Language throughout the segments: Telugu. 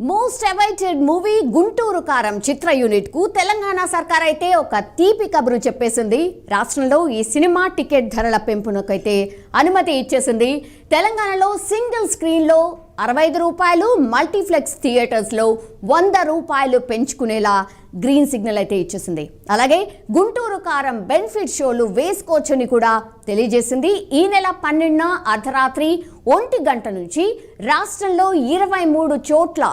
మోస్ట్ అవైటెడ్ మూవీ గుంటూరు కారం చిత్ర యూనిట్ కు తెలంగాణ సర్కార్ అయితే ఒక తీపి కబురు చెప్పేసింది. రాష్ట్రంలో ఈ సినిమా టికెట్ ధరల పెంపునకైతే అనుమతి ఇచ్చేసింది. తెలంగాణలో సింగిల్ స్క్రీన్ లో 65 రూపాయలు, మల్టీప్లెక్స్ థియేటర్స్ లో 100 రూపాయలు పెంచుకునేలా గ్రీన్ సిగ్నల్ అయితే ఇచ్చేసింది. అలాగే గుంటూరు కారం బెనిఫిట్ షోలు వేసుకోవచ్చని కూడా తెలియజేసింది. ఈ నెల 12న అర్ధరాత్రి 1 గంట నుంచి రాష్ట్రంలో 23 చోట్ల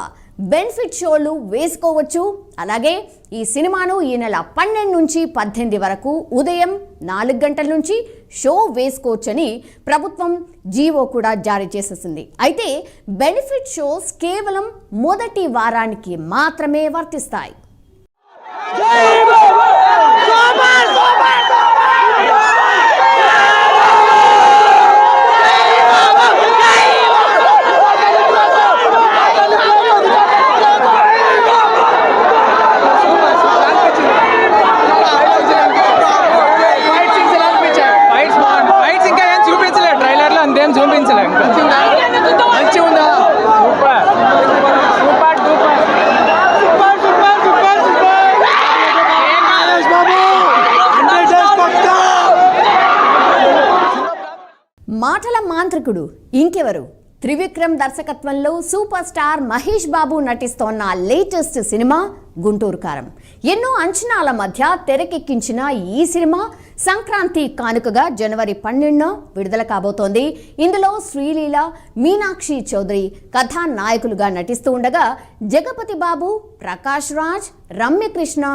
బెనిఫిట్ షోలు వేసుకోవచ్చు. అలాగే ఈ సినిమాను ఈ నెల 12 నుంచి 18 వరకు ఉదయం 4 గంటల నుంచి షో వేసుకోవచ్చని ప్రభుత్వం జీవో కూడా జారీ చేసేసింది. అయితే బెనిఫిట్ షోస్ కేవలం మొదటి వారానికి మాత్రమే వర్తిస్తాయి. మాటల మాంత్రికుడు ఇంకెవరు? త్రివిక్రమ్ దర్శకత్వంలో super star Mahesh Babu నటిస్తోన్న latest cinema Guntur కారం. ఎన్నో అంచనాల మధ్య తెరకెక్కించిన ఈ సినిమా సంక్రాంతి కానుకగా జనవరి 12న విడుదల కాబోతోంది. ఇందులో శ్రీలీల, మీనాక్షి చౌదరి కథానాయకులుగా నటిస్తూ ఉండగా జగపతి బాబు, ప్రకాష్ రాజ్, రమ్యకృష్ణ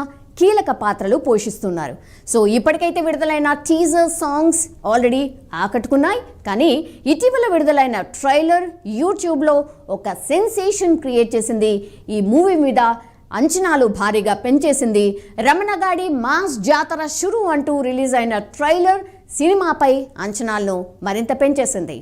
కీలక పాత్రలు పోషిస్తున్నారు. సో ఇప్పటికైతే విడుదలైన టీజర్ సాంగ్స్ ఆల్రెడీ ఆకట్టుకున్నాయి. కానీ ఇటీవల విడుదలైన ట్రైలర్ యూట్యూబ్లో ఒక సెన్సేషన్ క్రియేట్ చేసింది. ఈ మూవీ మీద అంచనాలు భారీగా పెంచేసింది. రమణగాడి మాస్ జాతర షురు అంటూ రిలీజ్ అయిన ట్రైలర్ సినిమాపై అంచనాలను మరింత పెంచేసింది.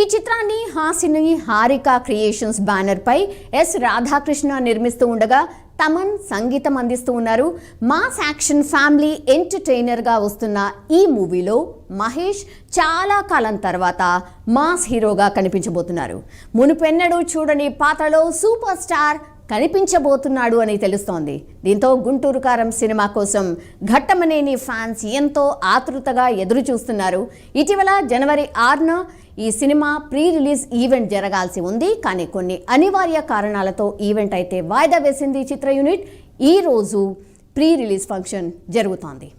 ఈ చిత్రాన్ని హాసిని హారిక క్రియేషన్స్ బ్యానర్ పై ఎస్ రాధాకృష్ణ నిర్మిస్తూ ఉండగా తమన్ సంగీతం అందిస్తూ ఉన్నారు. మాస్ యాక్షన్ ఫ్యామిలీ ఎంటర్టైనర్గా వస్తున్న ఈ మూవీలో మహేష్ చాలా కాలం తర్వాత మాస్ హీరోగా కనిపించబోతున్నారు. మునుపెన్నడూ చూడని పాత్రలో సూపర్ స్టార్ కనిపించబోతున్నాడు అని తెలుస్తోంది. దీంతో గుంటూరు కారం సినిమా కోసం ఘట్టమనేని ఫ్యాన్స్ ఎంతో ఆతృతగా ఎదురు చూస్తున్నారు. ఇటీవల జనవరి 6న ఈ సినిమా ప్రీ రిలీజ్ ఈవెంట్ జరగాల్సి ఉంది. కానీ కొన్ని అనివార్య కారణాలతో ఈవెంట్ అయితే వాయిదా వేసింది చిత్ర యూనిట్. ఈ రోజు ప్రీ రిలీజ్ ఫంక్షన్ జరుగుతోంది.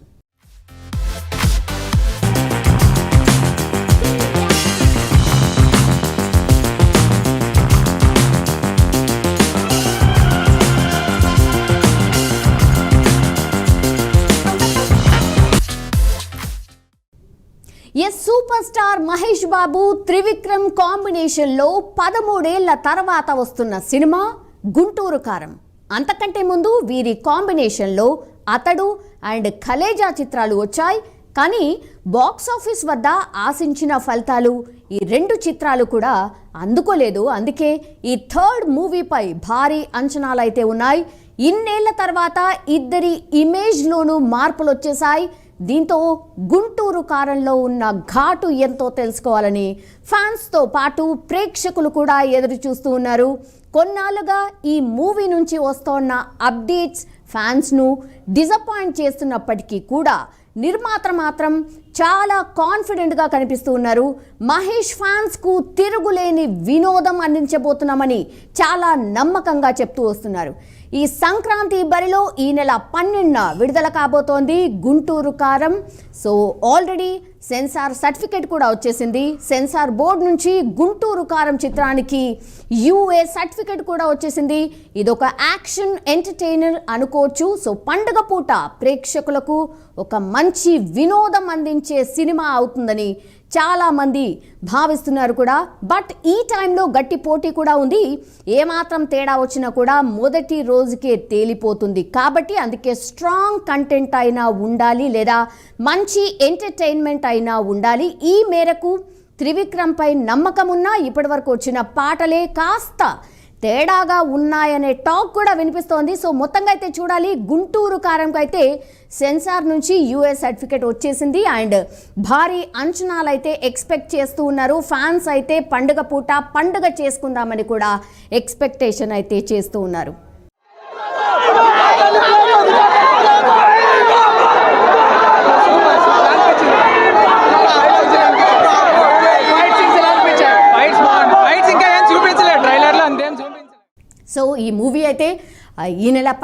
సూపర్ స్టార్ మహేష్ బాబు, త్రివిక్రమ్ కాంబినేషన్లో 13 ఏళ్ల తర్వాత వస్తున్న సినిమా గుంటూరు కారం. అంతకంటే ముందు వీరి కాంబినేషన్లో అతడు అండ్ కలేజా చిత్రాలు వచ్చాయి. కానీ బాక్స్ ఆఫీస్ వద్ద ఆశించిన ఫలితాలు ఈ 2 చిత్రాలు కూడా అందుకోలేదు. అందుకే ఈ థర్డ్ మూవీపై భారీ అంచనాలు అయితే ఉన్నాయి. ఇన్నేళ్ల తర్వాత ఇద్దరి ఇమేజ్లోనూ మార్పులు వచ్చేసాయి. దీంతో గుంటూరు కారంలో ఉన్న ఘాటు ఎంతో తెలుసుకోవాలని ఫ్యాన్స్తో పాటు ప్రేక్షకులు కూడా ఎదురు చూస్తూ ఉన్నారు. కొన్నాళ్ళుగా ఈ మూవీ నుంచి వస్తోన్న అప్డేట్స్ ఫ్యాన్స్ను డిసప్పాయింట్ చేస్తున్నప్పటికీ కూడా నిర్మాత మాత్రం చాలా కాన్ఫిడెంట్గా కనిపిస్తూ ఉన్నారు. మహేష్ ఫ్యాన్స్కు తిరుగులేని వినోదం అందించబోతున్నామని చాలా నమ్మకంగా చెప్తూ వస్తున్నారు. ఈ సంక్రాంతి బరిలో ఈ నెల 12న విడుదల కాబోతోంది గుంటూరు కారం. సో ఆల్రెడీ సెన్సార్ సర్టిఫికేట్ కూడా వచ్చేసింది. సెన్సార్ బోర్డు నుంచి గుంటూరు కారం చిత్రానికి యూఏ సర్టిఫికేట్ కూడా వచ్చేసింది. ఇదొక యాక్షన్ ఎంటర్టైనర్ అనుకోవచ్చు. సో పండుగ పూట ప్రేక్షకులకు ఒక మంచి వినోదం అందించే సినిమా అవుతుందని చాలా మంది భావిస్తున్నారు కూడా. బట్ ఈ టైంలో గట్టి పోటీ కూడా ఉంది. ఏమాత్రం తేడా వచ్చినా కూడా మొదటి రోజుకే తేలిపోతుంది. కాబట్టి అందుకే స్ట్రాంగ్ కంటెంట్ అయినా ఉండాలి, లేదా మంచి ఎంటర్టైన్మెంట్ అయినా ఉండాలి. ఈ మేరకు త్రివిక్రమ్ పై నమ్మకం ఉన్నా ఇప్పటివరకు వచ్చిన పాటలే కాస్త తేడాగా ఉన్నాయనే టాక్ కూడా వినిపిస్తోంది. సో మొత్తంగా అయితే చూడాలి. గుంటూరు కారంకి అయితే సెన్సార్ నుంచి యూఎస్ సర్టిఫికేట్ వచ్చేసింది అండ్ భారీ అంచనాలు అయితే ఎక్స్పెక్ట్ చేస్తూ ఉన్నారు. ఫ్యాన్స్ అయితే పండుగ పూట పండుగ చేసుకుందామని కూడా ఎక్స్పెక్టేషన్ అయితే చేస్తూ ఉన్నారు. సో ఈ మూవీ అయితే ఈ నెల